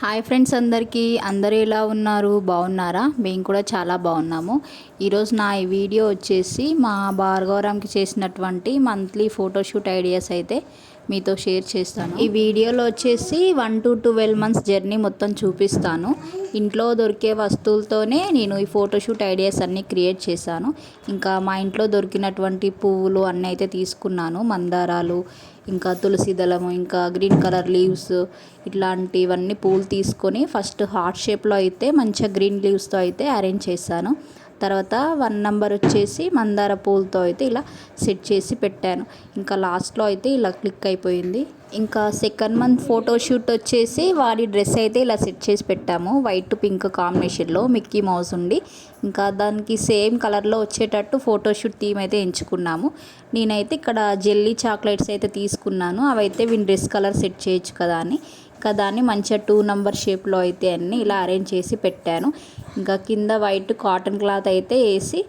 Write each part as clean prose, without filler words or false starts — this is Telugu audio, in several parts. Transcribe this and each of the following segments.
హాయ్ ఫ్రెండ్స్, అందరూ ఎలా ఉన్నారు? బాగున్నారా? మేము కూడా చాలా బాగున్నాము. ఈరోజు నా ఈ వీడియో వచ్చేసి మా భార్గవరామ్కి చేసినటువంటి మంత్లీ ఫోటోషూట్ ఐడియాస్ అయితే మీతో షేర్ చేస్తాను. ఈ వీడియోలో వచ్చేసి 1 to 12 months జర్నీ మొత్తం చూపిస్తాను. ఇంట్లో దొరికే వస్తువులతోనే నేను ఈ ఫోటోషూట్ ఐడియాస్ అన్నీ క్రియేట్ చేశాను. ఇంకా మా ఇంట్లో దొరికినటువంటి పువ్వులు అన్నీ అయితే తీసుకున్నాను. మందారాలు, ఇంకా తులసి దళము, ఇంకా గ్రీన్ కలర్ లీవ్స్, ఇట్లాంటివన్నీ పూలు తీసుకొని ఫస్ట్ హార్ట్ షేప్లో అయితే మంచిగా గ్రీన్ లీవ్స్తో అయితే అరేంజ్ చేశాను. తర్వాత 1 నెంబర్ వచ్చేసి మందార పూలతో అయితే ఇలా సెట్ చేసి పెట్టాను. ఇంకా లాస్ట్లో అయితే ఇలా క్లిక్ అయిపోయింది. ఇంకా సెకండ్ మంత్ ఫోటోషూట్ వచ్చేసి వాడి డ్రెస్ అయితే ఇలా సెట్ చేసి పెట్టాము. వైట్ పింక్ కాంబినేషన్లో మిక్కీ మౌస్ ఉండి, ఇంకా దానికి సేమ్ కలర్లో వచ్చేటట్టు ఫోటోషూట్ థీమ్ అయితే ఎంచుకున్నాము. నేనైతే ఇక్కడ జెల్లీ చాక్లెట్స్ అయితే తీసుకున్నాను. అవైతే వీని డ్రెస్ కలర్ సెట్ చేయొచ్చు కదా అని ఇంకా దాన్ని మంచిగా 2 నెంబర్ షేప్లో అయితే అన్నీ ఇలా అరేంజ్ చేసి పెట్టాను. ఇంకా కింద వైట్ కాటన్ క్లాత్ అయితే వేసి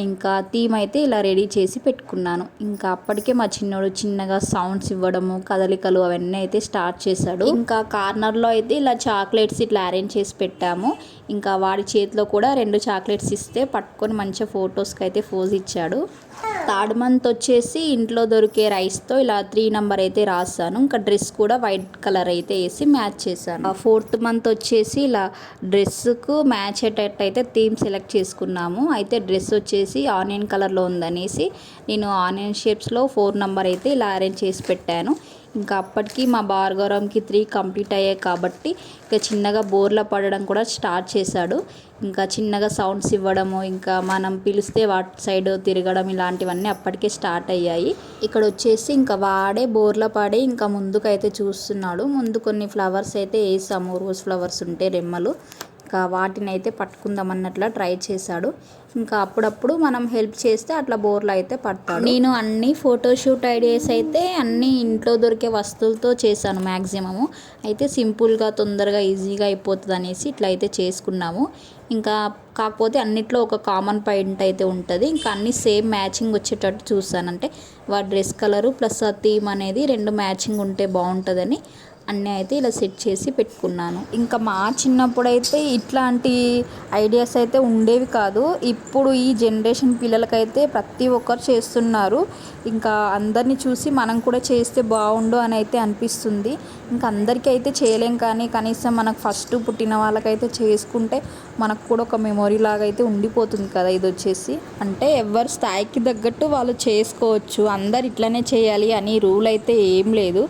ఇంకా థీమ్ అయితే ఇలా రెడీ చేసి పెట్టుకున్నాను. ఇంకా అప్పటికే మా చిన్నోడు చిన్నగా సౌండ్స్ ఇవ్వడము, కదలికలు అవన్నీ అయితే స్టార్ట్ చేశాడు. ఇంకా కార్నర్లో అయితే ఇలా చాక్లెట్స్ ఇట్లా అరేంజ్ చేసి పెట్టాము. ఇంకా వాడి చేతిలో కూడా 2 చాక్లెట్స్ ఇస్తే పట్టుకొని మంచిగా ఫొటోస్కి అయితే పోజ్ ఇచ్చాడు. థర్డ్ మంత్ వచ్చేసి ఇంట్లో దొరికే రైస్తో ఇలా 3 నెంబర్ అయితే రాసాను. ఇంకా డ్రెస్ కూడా వైట్ కలర్ అయితే వేసి మ్యాచ్ చేశాను. ఫోర్త్ మంత్ వచ్చేసి ఇలా డ్రెస్కు మ్యాచ్ అయ్యేటట్టు అయితే థీమ్ సెలెక్ట్ చేసుకున్నాము. అయితే డ్రెస్ వచ్చేసి ఆనియన్ కలర్లో ఉందనేసి నేను ఆనియన్ షేప్స్లో 4 నెంబర్ అయితే ఇలా అరేంజ్ చేసి పెట్టాను. ఇంకా అప్పటికి మా భార్గవరామ్కి 3 కంప్లీట్ అయ్యాయి కాబట్టి ఇంకా చిన్నగా బోర్ల పడడం కూడా స్టార్ట్ చేశాడు. ఇంకా చిన్నగా సౌండ్స్ ఇవ్వడము, ఇంకా మనం పిలిస్తే వాటి సైడ్ తిరగడం ఇలాంటివన్నీ అప్పటికే స్టార్ట్ అయ్యాయి. ఇక్కడ వచ్చేసి ఇంకా వాడే బోర్ల పడి ఇంకా ముందుకైతే చూస్తున్నాడు. ముందు కొన్ని ఫ్లవర్స్ అయితే వేసాము, రోజ్ ఫ్లవర్స్ ఉంటే రెమ్మలు, ఇంకా వాటిని అయితే పట్టుకుందాం అన్నట్లా ట్రై చేశాడు. ఇంకా అప్పుడప్పుడు మనం హెల్ప్ చేస్తే అట్లా బోర్లు అయితే పడతాడు. నేను అన్ని ఫోటోషూట్ ఐడియాస్ అయితే అన్నీ ఇంట్లో దొరికే వస్తువులతో చేశాను మ్యాక్సిమము. అయితే సింపుల్గా తొందరగా ఈజీగా అయిపోతుంది అనేసి ఇట్లా అయితే చేసుకున్నాము. ఇంకా కాకపోతే అన్నిట్లో ఒక కామన్ పాయింట్ అయితే ఉంటుంది. ఇంకా అన్నీ సేమ్ మ్యాచింగ్ వచ్చేటట్టు చూసాను. అంటే వాడి డ్రెస్ కలరు ప్లస్ ఆ థీమ్ అనేది 2 మ్యాచింగ్ ఉంటే బాగుంటుందని అన్నీ అయితే ఇలా సెట్ చేసి పెట్టుకున్నాను. ఇంకా మా చిన్నప్పుడైతే ఇట్లాంటి ఐడియాస్ అయితే ఉండేవి కాదు. ఇప్పుడు ఈ జనరేషన్ పిల్లలకైతే ప్రతి ఒక్కరు చేస్తున్నారు. ఇంకా అందరినీ చూసి మనం కూడా చేస్తే బాగుండు అని అయితే అనిపిస్తుంది. ఇంకా అందరికీ అయితే చేయలేం, కానీ కనీసం మనకు ఫస్ట్ పుట్టిన వాళ్ళకైతే చేసుకుంటే మనకు కూడా ఒక మెమొరీ లాగా అయితే ఉండిపోతుంది కదా. ఇది వచ్చేసి అంటే ఎవరి స్థాయికి తగ్గట్టు వాళ్ళు చేసుకోవచ్చు. అందరు ఇట్లనే చేయాలి అని రూల్ అయితే ఏం లేదు.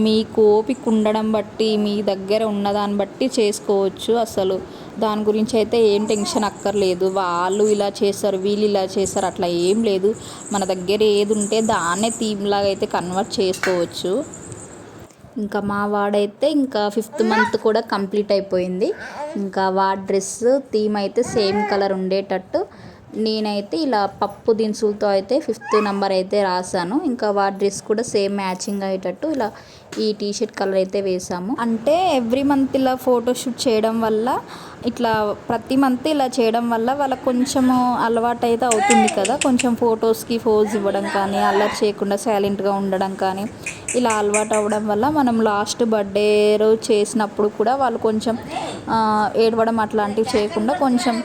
మీకు ఓపిక ఉండడం బట్టి, మీ దగ్గర ఉన్నదాన్ని బట్టి చేసుకోవచ్చు. అసలు దాని గురించి అయితే ఏం టెన్షన్ అక్కర్లేదు. వాళ్ళు ఇలా చేస్తారు, వీళ్ళు ఇలా చేస్తారు అట్లా ఏం లేదు. మన దగ్గర ఏది ఉంటే దాన్నే థీమ్ లాగా అయితే కన్వర్ట్ చేసుకోవచ్చు. ఇంకా మా వాడైతే ఇంకా 5th మంత్ కూడా కంప్లీట్ అయిపోయింది. ఇంకా వాడి డ్రెస్ థీమ్ అయితే సేమ్ కలర్ ఉండేటట్టు నేనైతే ఇలా పప్పు దినుసులతో అయితే 5th నెంబర్ అయితే రాసాను. ఇంకా వాడి డ్రెస్ కూడా సేమ్ మ్యాచింగ్ అయ్యేటట్టు ఇలా ఈ టీషర్ట్ కలర్ అయితే వేసాము. అంటే ఎవ్రీ మంత్ ఇలా ఫోటోషూట్ చేయడం వల్ల, ఇట్లా ప్రతి మంత్ ఇలా చేయడం వల్ల వాళ్ళకి కొంచెము అలవాటు అయితే అవుతుంది కదా. కొంచెం ఫొటోస్కి పోజ్ ఇవ్వడం కానీ, అల్లరి చేయకుండా సైలెంట్గా ఉండడం కానీ ఇలా అలవాటు అవ్వడం వల్ల మనం లాస్ట్ బర్త్డే రోజు చేసినప్పుడు కూడా వాళ్ళు కొంచెం ఏడవడం అట్లాంటివి చేయకుండా కొంచెం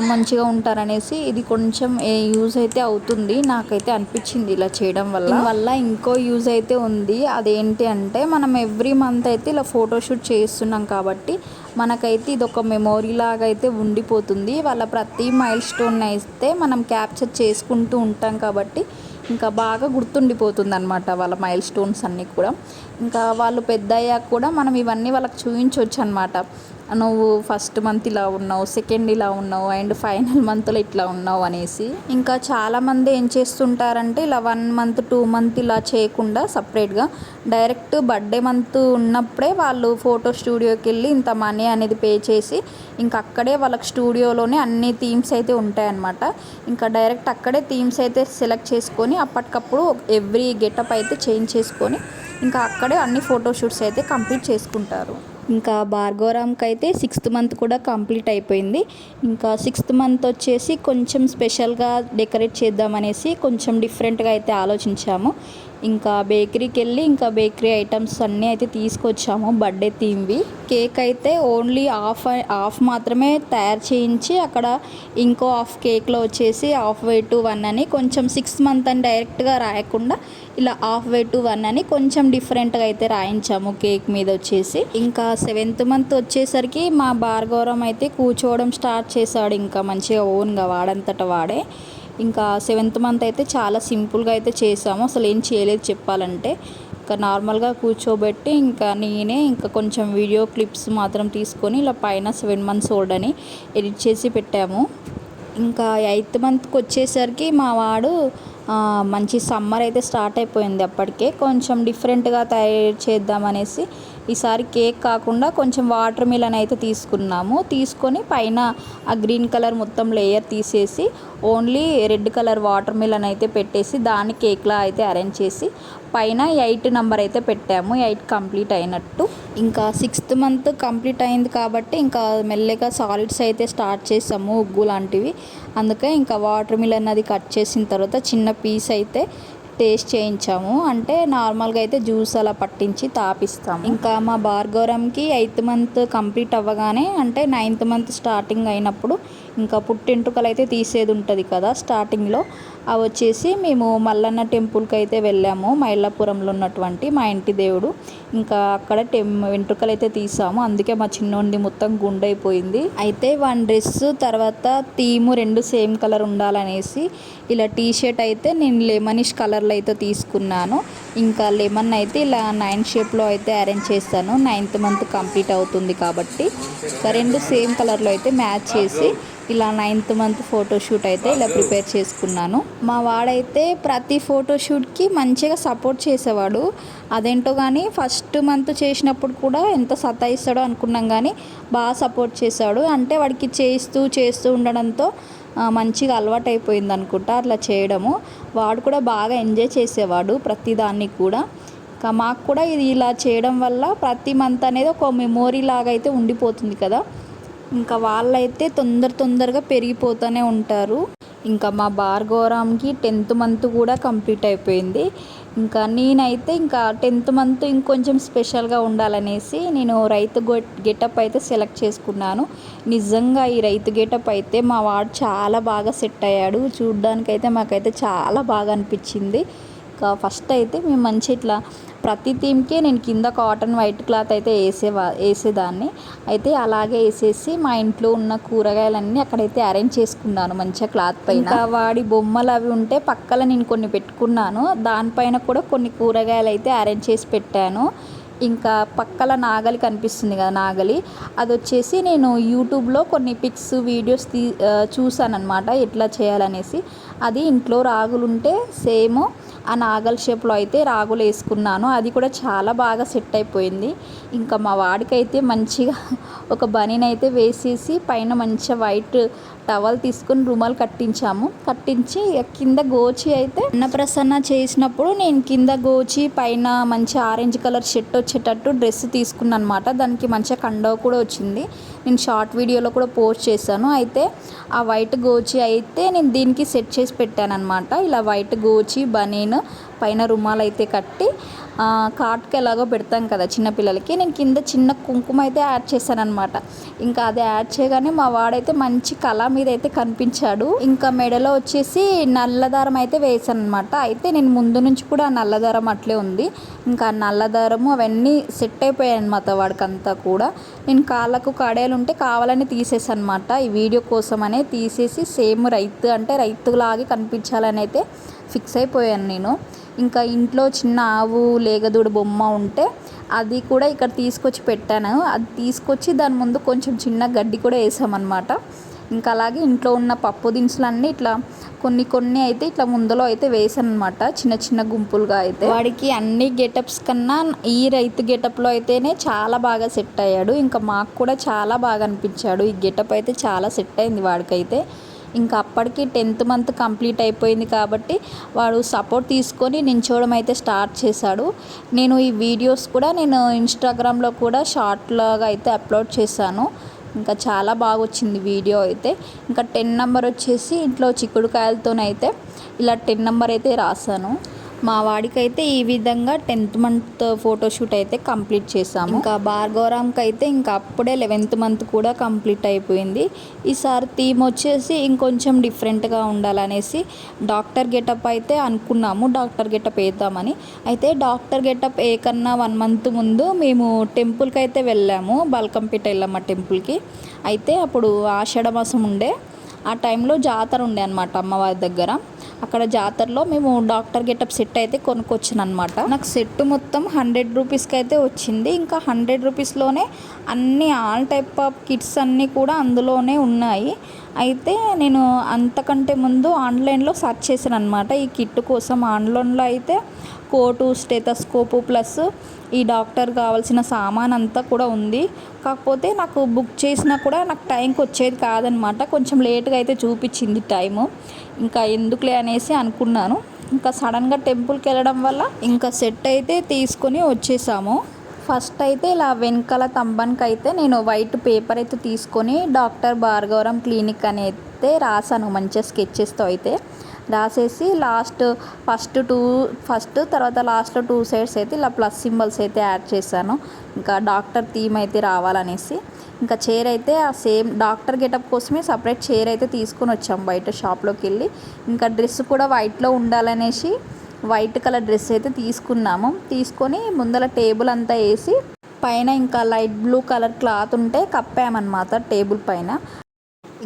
మంచిగా ఉంటారనేసి ఇది కొంచెం యూజ్ అయితే అవుతుంది. నాకైతే అనిపించింది ఇలా చేయడం వల్ల ఇంకో యూజ్ అయితే ఉంది. అదేంటి అంటే మనం ఎవ్రీ మంత్ అయితే ఇలా ఫోటోషూట్ చేస్తున్నాం కాబట్టి మనకైతే ఇది ఒక మెమొరీ లాగా అయితే ఉండిపోతుంది. వాళ్ళ ప్రతి మైల్ స్టోన్ అయితే మనం క్యాప్చర్ చేసుకుంటూ ఉంటాం కాబట్టి ఇంకా బాగా గుర్తుండిపోతుంది అనమాట వాళ్ళ మైల్ స్టోన్స్ అన్నీ కూడా. ఇంకా వాళ్ళు పెద్ద అయ్యాక కూడా మనం ఇవన్నీ వాళ్ళకి చూపించవచ్చు అనమాట. నువ్వు ఫస్ట్ మంత్ ఇలా ఉన్నావు, సెకండ్ ఇలా ఉన్నావు, అండ్ ఫైనల్ మంత్లో ఇట్లా ఉన్నావు అనేసి. ఇంకా చాలామంది ఏం చేస్తుంటారంటే ఇలా 1 month 2 month ఇలా చేయకుండా సపరేట్గా డైరెక్ట్ బర్త్డే మంత్ ఉన్నప్పుడే వాళ్ళు ఫోటో స్టూడియోకి వెళ్ళి ఇంత మనీ అనేది పే చేసి ఇంకా అక్కడే వాళ్ళకి స్టూడియోలోనే అన్ని థీమ్స్ అయితే ఉంటాయన్నమాట. ఇంకా డైరెక్ట్ అక్కడే థీమ్స్ అయితే సెలెక్ట్ చేసుకొని అప్పటికప్పుడు ఎవ్రీ గెటప్ అయితే చేంజ్ చేసుకొని ఇంకా అక్కడే అన్ని ఫోటోషూట్స్ అయితే కంప్లీట్ చేసుకుంటారు. ఇంకా భార్గవరామ్కి అయితే 6th మంత్ కూడా కంప్లీట్ అయిపోయింది. ఇంకా 6th మంత్ వచ్చేసి కొంచెం స్పెషల్గా డెకరేట్ చేద్దామనేసి కొంచెం డిఫరెంట్గా అయితే ఆలోచించాము. ఇంకా బేకరీకి వెళ్ళి ఇంకా బేకరీ ఐటమ్స్ అన్నీ అయితే తీసుకొచ్చాము బర్త్డే థీమ్వి. కేక్ అయితే ఓన్లీ హాఫ్ మాత్రమే తయారు చేయించి అక్కడ ఇంకో హాఫ్ కేక్లో వచ్చేసి హాఫ్ వే టు 1 అని కొంచెం 6 మంత్ అని డైరెక్ట్గా రాయకుండా ఇలా హాఫ్ వే టు 1 అని కొంచెం డిఫరెంట్గా అయితే రాయించాము కేక్ మీద వచ్చేసి. ఇంకా 7th మంత్ వచ్చేసరికి మా భార్గవరం అయితే కూర్చోవడం స్టార్ట్ చేశాడు ఇంకా మంచిగా ఓన్గా వాడంతట వాడే. ఇంకా 7th మంత్ అయితే చాలా సింపుల్గా అయితే చేసాము, అసలు ఏం చేయలేదు చెప్పాలంటే. ఇంకా నార్మల్గా కూర్చోబెట్టి ఇంకా నేనే ఇంకా కొంచెం వీడియో క్లిప్స్ మాత్రం తీసుకొని ఇలా పైన 7 months ఓల్డ్ అని ఎడిట్ చేసి పెట్టాము. ఇంకా 8th మంత్కి వచ్చేసరికి మా వాడు మంచి సమ్మర్ అయితే స్టార్ట్ అయిపోయింది అప్పటికే. కొంచెం డిఫరెంట్గా తయారు చేద్దామనేసి ఈసారి కేక్ కాకుండా కొంచెం వాటర్ మిలన్ అయితే తీసుకొని పైన ఆ గ్రీన్ కలర్ మొత్తం లేయర్ తీసేసి only red colour water melon అయితే పెట్టేసి దాన్ని కేక్లా అయితే అరేంజ్ చేసి పైన 8 నెంబర్ అయితే పెట్టాము. 8 కంప్లీట్ అయినట్టు. ఇంకా 6th మంత్ కంప్లీట్ అయింది కాబట్టి ఇంకా మెల్లగా సాలిడ్స్ అయితే స్టార్ట్ చేసాము, ఉగ్గు లాంటివి. అందుకే ఇంకా వాటర్ మిలన్ అది కట్ చేసిన తర్వాత చిన్న పీస్ అయితే టేస్ట్ చేయించాము. అంటే నార్మల్గా అయితే జ్యూస్ అలా పట్టించి తాపిస్తాము. ఇంకా మా భార్గవరంకి 8th మంత్ కంప్లీట్ అవ్వగానే అంటే 9th మంత్ స్టార్టింగ్ అయినప్పుడు ఇంకా పుట్టెంటుకలు అయితే తీసేది ఉంటుంది కదా స్టార్టింగ్లో, అవి వచ్చేసి మేము మల్లన్న టెంపుల్కి అయితే వెళ్ళాము. మైలాపురంలో ఉన్నటువంటి మా ఇంటి దేవుడు. ఇంకా అక్కడ వెంట్రుకలు అయితే తీసాము. అందుకే మా చిన్నోడిది మొత్తం గుండైపోయింది. అయితే 1 డ్రెస్ తర్వాత థీము 2 సేమ్ కలర్ ఉండాలనేసి ఇలా టీషర్ట్ అయితే నేను లెమనిష్ కలర్లో అయితే తీసుకున్నాను. ఇంకా లెమన్ అయితే ఇలా 9 షేప్లో అయితే అరేంజ్ చేస్తాను. 9th మంత్ కంప్లీట్ అవుతుంది కాబట్టి ఇంకా 2 సేమ్ కలర్లో అయితే మ్యాచ్ చేసి ఇలా 9th మంత్ ఫోటోషూట్ అయితే ఇలా ప్రిపేర్ చేసుకున్నాను. మా వాడైతే ప్రతి ఫోటోషూట్కి మంచిగా సపోర్ట్ చేసేవాడు. అదేంటో కానీ ఫస్ట్ మంత్ చేసినప్పుడు కూడా ఎంత సతాయిస్తాడో అనుకున్నాం, కానీ బాగా సపోర్ట్ చేశాడు. అంటే వాడికి చేస్తూ ఉండడంతో మంచిగా అలవాటు అయిపోయింది అనుకుంటా అట్లా చేయడము. వాడు కూడా బాగా ఎంజాయ్ చేసేవాడు ప్రతిదాన్ని కూడా. ఇంకా మాకు కూడా ఇది ఇలా చేయడం వల్ల ప్రతి మంత్ అనేది ఒక మెమోరీ లాగా అయితే ఉండిపోతుంది కదా. ఇంకా వాళ్ళైతే తొందరగా పెరిగిపోతూనే ఉంటారు. ఇంకా మా భార్గవరామ్కి 10th మంత్ కూడా కంప్లీట్ అయిపోయింది. ఇంకా నేనైతే ఇంకా 10th మంత్ ఇంకొంచెం స్పెషల్గా ఉండాలనేసి నేను రైతు గెటప్ అయితే సెలెక్ట్ చేసుకున్నాను. నిజంగా ఈ రైతు గెటప్ అయితే మా వాడు చాలా బాగా సెట్ అయ్యాడు. చూడ్డానికైతే మాకైతే చాలా బాగా అనిపించింది. ఇంకా ఫస్ట్ అయితే మేము మంచి ఇట్లా ప్రతి థీమ్కి నేను కింద కాటన్ వైట్ క్లాత్ అయితే వేసేదాన్ని. అయితే అలాగే వేసేసి మా ఇంట్లో ఉన్న కూరగాయలన్నీ అక్కడైతే అరేంజ్ చేసుకున్నాను మంచిగా క్లాత్ పైన. ఇంకా వాడి బొమ్మలు అవి ఉంటే పక్కన నేను కొన్ని పెట్టుకున్నాను. దానిపైన కూడా కొన్ని కూరగాయలు అయితే అరేంజ్ చేసి పెట్టాను. ఇంకా పక్కల నాగలి కనిపిస్తుంది కదా, నాగలి అది వచ్చేసి నేను యూట్యూబ్లో కొన్ని పిక్స్ వీడియోస్ చూసాను అనమాట ఎట్లా చేయాలనేసి. అది ఇంట్లో రాగులు ఉంటే సేమ్ ఆ నాగల్ షేప్లో అయితే రాగులు వేసుకున్నాను. అది కూడా చాలా బాగా సెట్ అయిపోయింది. ఇంకా మా వాడికైతే మంచిగా ఒక బనీని అయితే వేసేసి పైన మంచిగా వైట్ టవల్ తీసుకొని రుమాలు కట్టించి కింద గోచి అయితే అన్నప్రసన్న చేసినప్పుడు నేను కింద గోచి పైన మంచి ఆరెంజ్ కలర్ షర్ట్ వచ్చేటట్టు డ్రెస్ తీసుకున్నాను అనమాట. దానికి మంచిగా కండవ కూడా వచ్చింది. నేను షార్ట్ వీడియోలో కూడా పోస్ట్ చేశాను. అయితే ఆ వైట్ గోచి అయితే నేను దీనికి సెట్ చేసి పెట్టాను అనమాట. ఇలా వైట్ గోచి బనీన్ పైన రుమాలు అయితే కట్టి కాటుక ఎలాగో పెడతాం కదా చిన్నపిల్లలకి, నేను కింద చిన్న కుంకుమ అయితే యాడ్ చేశాను అనమాట. ఇంకా అది యాడ్ చేయగానే మా వాడైతే మంచి కళ మీద అయితే కనిపించాడు. ఇంకా మెడలో వచ్చేసి నల్లదారం అయితే వేసాను అనమాట. అయితే నేను ముందు నుంచి కూడా నల్లదారం అట్లే ఉంది. ఇంకా నల్లదారము అవన్నీ సెట్ అయిపోయాయి అనమాట వాడికంతా కూడా. నేను కాళ్ళకు కడేలు ఉంటే కావాలని తీసేసాను అనమాట. ఈ వీడియో కోసమనే తీసేసి సేమ్ రైతులాగే కనిపించాలని అయితే ఫిక్స్ అయిపోయాను నేను. ఇంకా ఇంట్లో చిన్న ఆవు లేగదూడ బొమ్మ ఉంటే అది కూడా ఇక్కడ తీసుకొచ్చి పెట్టాను. అది తీసుకొచ్చి దాని ముందు కొంచెం చిన్న గడ్డి కూడా వేసామన్నమాట. ఇంకా అలాగే ఇంట్లో ఉన్న పప్పు దినుసులన్నీ ఇట్లా కొన్ని అయితే ఇట్లా ముందులో అయితే వేసాను అనమాట, చిన్న గుంపులుగా. అయితే వాడికి అన్ని గెటప్స్ కన్నా ఈ రైతు గెటప్లో అయితేనే చాలా బాగా సెట్ అయ్యాడు. ఇంకా మాకు కూడా చాలా బాగా అనిపించాడు. ఈ గెటప్ అయితే చాలా సెట్ అయింది వాడికైతే. ఇంకా అప్పటికి 10th మంత్ కంప్లీట్ అయిపోయింది కాబట్టి వాడు సపోర్ట్ తీసుకొని నించోవడం అయితే స్టార్ట్ చేశాడు. నేను ఈ వీడియోస్ కూడా నేను ఇన్స్టాగ్రామ్లో కూడా షార్ట్ లాగా అయితే అప్లోడ్ చేశాను. ఇంకా చాలా బాగా వచ్చింది వీడియో అయితే. ఇంకా 10 నెంబర్ వచ్చేసి ఇంట్లో చిక్కుడుకాయలతోనైతే ఇలా 10 నెంబర్ అయితే రాశాను. మా వాడికైతే ఈ విధంగా 10th మంత్ ఫోటోషూట్ అయితే కంప్లీట్ చేసాము. ఇంకా భార్గవరామ్కి అయితే ఇంకా అప్పుడే 11th మంత్ కూడా కంప్లీట్ అయిపోయింది. ఈసారి థీమ్ వచ్చేసి ఇంకొంచెం డిఫరెంట్గా ఉండాలనేసి డాక్టర్ గెటప్ అయితే అనుకున్నాము. డాక్టర్ గెటప్ వేద్దామని. అయితే డాక్టర్ గెటప్ ఏ కన్నా 1 మంత్ ముందు మేము టెంపుల్కి అయితే వెళ్ళాము. బల్కంపేట ఎల్లమ్మ టెంపుల్కి. అయితే అప్పుడు ఆషాఢ మాసం ఉండే, ఆ టైంలో జాతర ఉండే అనమాట అమ్మవారి దగ్గర. అక్కడ జాతరలో మేము డాక్టర్ గెటప్ సెట్ అయితే కొనుక్కొచ్చాను అనమాట. నాకు సెట్ మొత్తం 100 రూపీస్కి అయితే వచ్చింది. ఇంకా 100 రూపీస్లోనే అన్ని ఆల్ టైప్ ఆఫ్ కిట్స్ అన్నీ కూడా అందులోనే ఉన్నాయి. అయితే నేను అంతకంటే ముందు ఆన్లైన్లో సెర్చ్ చేశాను అనమాట ఈ కిట్ కోసం. ఆన్లైన్లో అయితే కోటు, స్టెతస్కోపు ప్లస్ ఈ డాక్టర్ కావాల్సిన సామాన్ అంతా కూడా ఉంది. కాకపోతే నాకు బుక్ చేసినా కూడా నాకు టైంకి వచ్చేది కాదనమాట. కొంచెం లేట్గా అయితే చూపించింది టైము. ఇంకా ఎందుకులే అనేసి అనుకున్నాను. ఇంకా సడన్గా టెంపుల్కి వెళ్ళడం వల్ల ఇంకా సెట్ అయితే తీసుకొని వచ్చేసాము. ఫస్ట్ అయితే ఇలా వెనకాల తంబానికి అయితే నేను వైట్ పేపర్ అయితే తీసుకొని డాక్టర్ భార్గవరామ్ క్లినిక్ అని అయితే రాసాను మంచిగా స్కెచెస్తో అయితే రాసేసి ఫస్ట్ తర్వాత లాస్ట్లో 2 సైడ్స్ అయితే ఇలా ప్లస్ సింబల్స్ అయితే యాడ్ చేశాను. ఇంకా డాక్టర్ థీమ్ అయితే రావాలనేసి ఇంకా చైర్ అయితే ఆ సేమ్ డాక్టర్ గెటప్ కోసమే సపరేట్ చైర్ అయితే తీసుకొని వచ్చాము బయట షాప్లోకి వెళ్ళి. ఇంకా డ్రెస్ కూడా వైట్లో ఉండాలనేసి వైట్ కలర్ డ్రెస్ అయితే తీసుకున్నాము. తీసుకొని ముందర టేబుల్ అంతా వేసి పైన ఇంకా లైట్ బ్లూ కలర్ క్లాత్ ఉంటే కప్పామన్నమాట టేబుల్ పైన.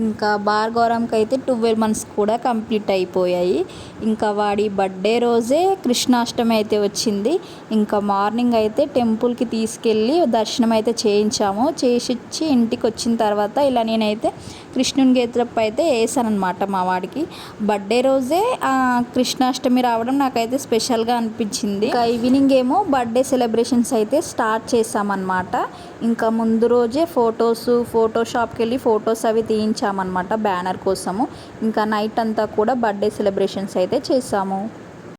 ఇంకా భార్గవరామ్కి అయితే 12 మంత్స్ కూడా కంప్లీట్ అయిపోయాయి. ఇంకా వాడి బర్త్డే రోజే కృష్ణాష్టమి అయితే వచ్చింది. ఇంకా మార్నింగ్ అయితే టెంపుల్కి తీసుకెళ్ళి దర్శనం అయితే చేయించాము. చేసిచ్చి ఇంటికి వచ్చిన తర్వాత ఇలా నేనైతే కృష్ణుని గెటప్ అయితే వేసాను అనమాట మా వాడికి. బర్త్డే రోజే కృష్ణాష్టమి రావడం నాకైతే స్పెషల్గా అనిపించింది. ఇంకా ఈవినింగ్ ఏమో బర్త్డే సెలబ్రేషన్స్ అయితే స్టార్ట్ చేసామన్నమాట. ఇంకా ముందు రోజే ఫోటోషాప్కి వెళ్ళి ఫొటోస్ అవి తీయించామన్నమాట బ్యానర్ కోసము. ఇంకా నైట్ అంతా కూడా బర్త్డే సెలబ్రేషన్స్ అయితే చేసాము.